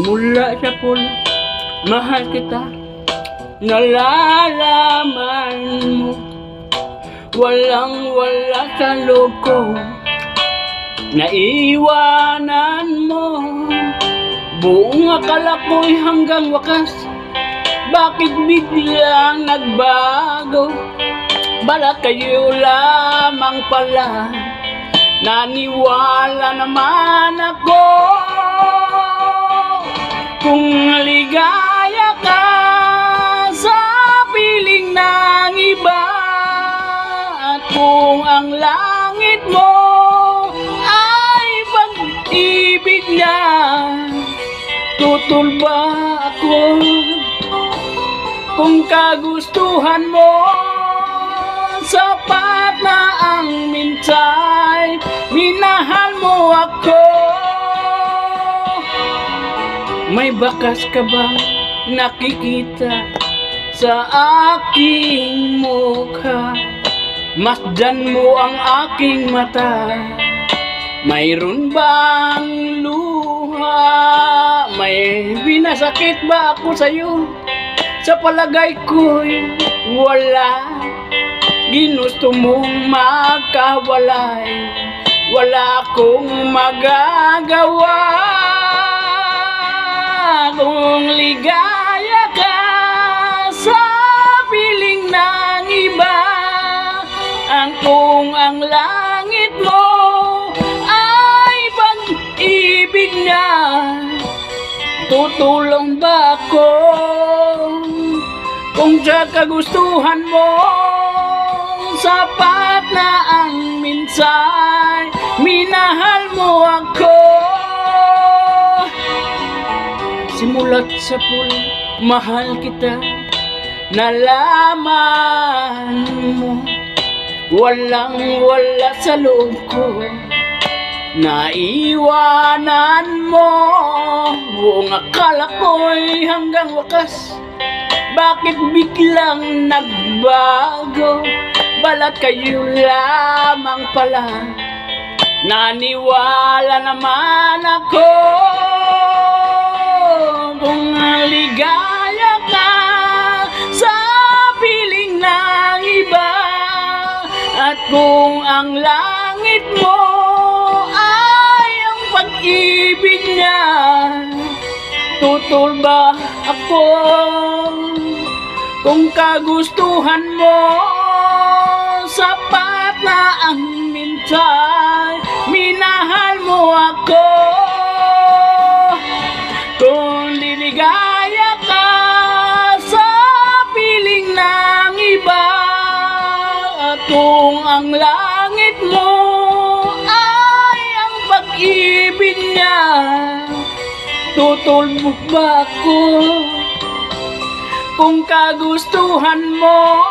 Simula sa pulo, mahal kita, nalalaman mo. Walang wala sa loob ko, naiwanan mo. Buong akala ko'y hanggang wakas, bakit biglang nagbago? Bala kayo lamang pala, naniwala naman ako. Kung ligaya ka sa piling ng iba, at kung ang langit mo ay pag-ibig na, tutol ba ako? Kung kagustuhan mo, sapat na ang minsay, minahal mo ako. May bakas ka bang nakikita sa aking mukha? Masdan mo ang aking mata, mayroon bang luha? May binasakit ba ako sa'yo? Sa palagay ko'y wala. Ginusto mong magkawalay, wala akong magagawa. Kung ligaya ka sa piling ng iba, kung ang langit mo ay pag-ibig na, tutulong ba ako? Kung sa kagustuhan mo, sapat na ang minsay, minahal mo ako. Simulat sa pulo, mahal kita, nalaman mo. Walang wala sa loob ko, naiwanan mo. Buong akala ko'y hanggang wakas, bakit biglang nagbago? Balat kayo lamang pala, naniwala naman ako. Kung ligaya ka sa piling ng iba, at kung ang langit mo ay ang pag-ibig niya, tutol ba ako? Kung kagustuhan mo, sapat na ang minsay, minahal mo ako. Kung liligaya ka sa piling ng iba, at kung ang langit mo ay ang pag-ibig niya, tutol mo ba ako? Kung kagustuhan mo,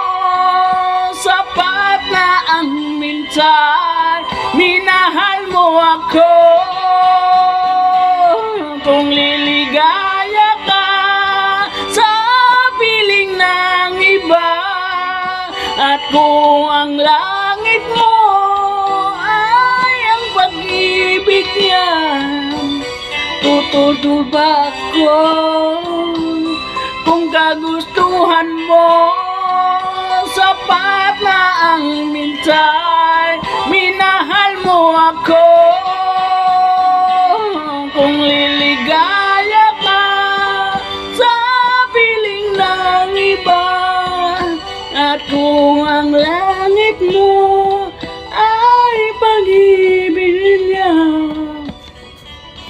sapat na ang minsay, minahal mo ako. Kung liligaya ka sa piling ng iba, at kung ang langit mo ay ang pag-ibig niya, tutol ba ako? Kung kagustuhan mo, sapat na ang minsay, minahal mo ako. Kung liligaya ka sa piling ng iba, at kung ang langit mo